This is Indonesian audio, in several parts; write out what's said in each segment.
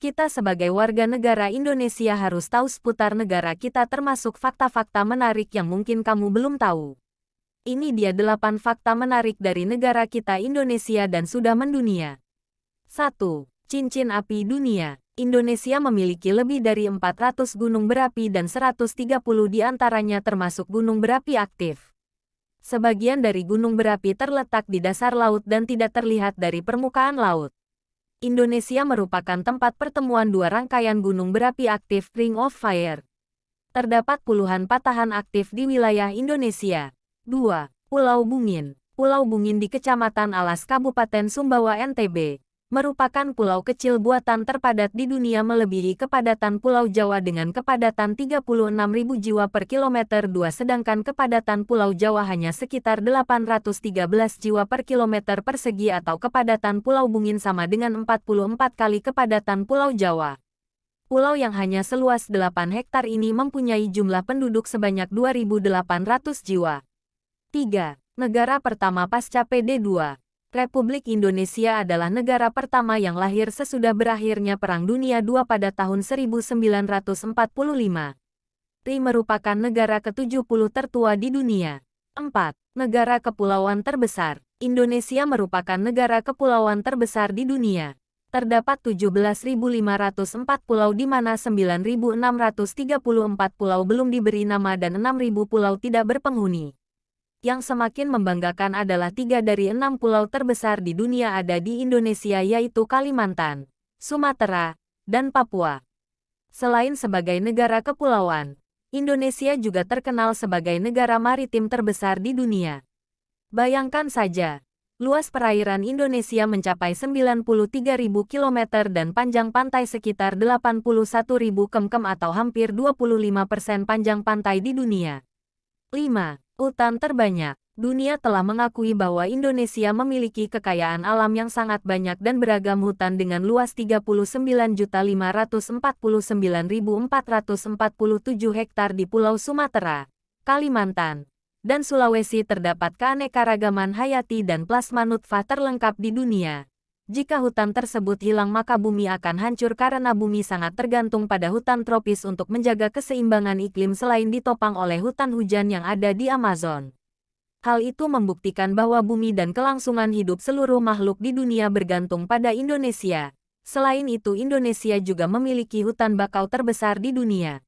Kita sebagai warga negara Indonesia harus tahu seputar negara kita termasuk fakta-fakta menarik yang mungkin kamu belum tahu. Ini dia 8 fakta menarik dari negara kita Indonesia dan sudah mendunia. 1. Cincin api dunia. Indonesia memiliki lebih dari 400 gunung berapi dan 130 diantaranya termasuk gunung berapi aktif. Sebagian dari gunung berapi terletak di dasar laut dan tidak terlihat dari permukaan laut. Indonesia merupakan tempat pertemuan dua rangkaian gunung berapi aktif Ring of Fire. Terdapat puluhan patahan aktif di wilayah Indonesia. 2. Pulau Bungin. Pulau Bungin di Kecamatan Alas Kabupaten Sumbawa NTB. Merupakan pulau kecil buatan terpadat di dunia melebihi kepadatan Pulau Jawa dengan kepadatan 36.000 jiwa per kilometer 2 sedangkan kepadatan Pulau Jawa hanya sekitar 813 jiwa per kilometer persegi atau kepadatan Pulau Bungin sama dengan 44 kali kepadatan Pulau Jawa. Pulau yang hanya seluas 8 hektar ini mempunyai jumlah penduduk sebanyak 2.800 jiwa. 3. Negara pertama pasca PD2. Republik Indonesia adalah negara pertama yang lahir sesudah berakhirnya Perang Dunia II pada tahun 1945. RI merupakan negara ke-70 tertua di dunia. 4. Negara kepulauan terbesar. Indonesia merupakan negara kepulauan terbesar di dunia. Terdapat 17.504 pulau di mana 9.634 pulau belum diberi nama dan 6.000 pulau tidak berpenghuni. Yang semakin membanggakan adalah 3 dari 6 pulau terbesar di dunia ada di Indonesia yaitu Kalimantan, Sumatera, dan Papua. Selain sebagai negara kepulauan, Indonesia juga terkenal sebagai negara maritim terbesar di dunia. Bayangkan saja, luas perairan Indonesia mencapai 93.000 km dan panjang pantai sekitar 81.000 km atau hampir 25% panjang pantai di dunia. 5. Hutan terbanyak. Dunia telah mengakui bahwa Indonesia memiliki kekayaan alam yang sangat banyak dan beragam hutan dengan luas 39.549.447 hektar di Pulau Sumatera, Kalimantan, dan Sulawesi. Terdapat keanekaragaman hayati dan plasma nutfah terlengkap di dunia. Jika hutan tersebut hilang maka bumi akan hancur karena bumi sangat tergantung pada hutan tropis untuk menjaga keseimbangan iklim selain ditopang oleh hutan hujan yang ada di Amazon. Hal itu membuktikan bahwa bumi dan kelangsungan hidup seluruh makhluk di dunia bergantung pada Indonesia. Selain itu Indonesia juga memiliki hutan bakau terbesar di dunia.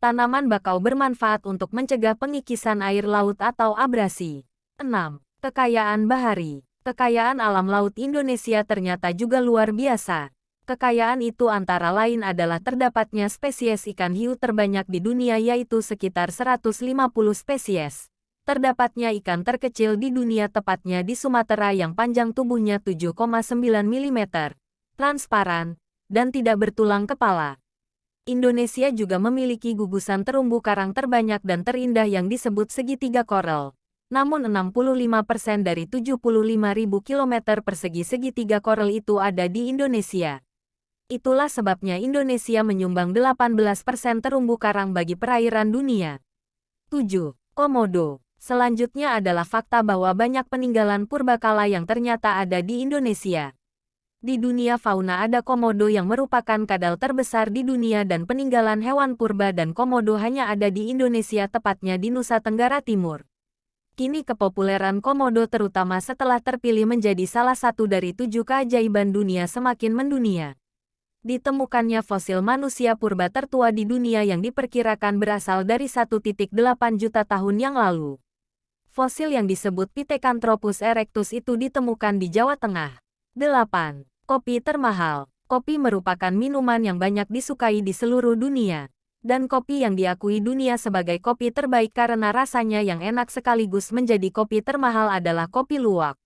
Tanaman bakau bermanfaat untuk mencegah pengikisan air laut atau abrasi. 6. Kekayaan bahari. Kekayaan alam laut Indonesia ternyata juga luar biasa. Kekayaan itu antara lain adalah terdapatnya spesies ikan hiu terbanyak di dunia yaitu sekitar 150 spesies. Terdapatnya ikan terkecil di dunia tepatnya di Sumatera yang panjang tubuhnya 7,9 mm, transparan, dan tidak bertulang kepala. Indonesia juga memiliki gugusan terumbu karang terbanyak dan terindah yang disebut segitiga koral. Namun 65% dari 75.000 km persegi segitiga koral itu ada di Indonesia. Itulah sebabnya Indonesia menyumbang 18% terumbu karang bagi perairan dunia. 7. Komodo. Selanjutnya adalah fakta bahwa banyak peninggalan purbakala yang ternyata ada di Indonesia. Di dunia fauna ada komodo yang merupakan kadal terbesar di dunia dan peninggalan hewan purba dan komodo hanya ada di Indonesia tepatnya di Nusa Tenggara Timur. Kini kepopuleran komodo terutama setelah terpilih menjadi salah satu dari 7 keajaiban dunia semakin mendunia. Ditemukannya fosil manusia purba tertua di dunia yang diperkirakan berasal dari 1,8 juta tahun yang lalu. Fosil yang disebut Pithecanthropus erectus itu ditemukan di Jawa Tengah. 8. Kopi termahal. Kopi merupakan minuman yang banyak disukai di seluruh dunia. Dan kopi yang diakui dunia sebagai kopi terbaik karena rasanya yang enak sekaligus menjadi kopi termahal adalah kopi luwak.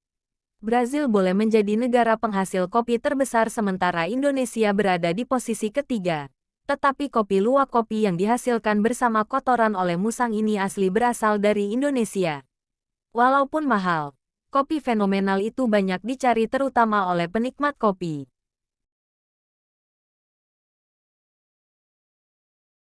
Brazil boleh menjadi negara penghasil kopi terbesar sementara Indonesia berada di posisi ketiga. Tetapi kopi luwak kopi yang dihasilkan bersama kotoran oleh musang ini asli berasal dari Indonesia. Walaupun mahal, kopi fenomenal itu banyak dicari terutama oleh penikmat kopi.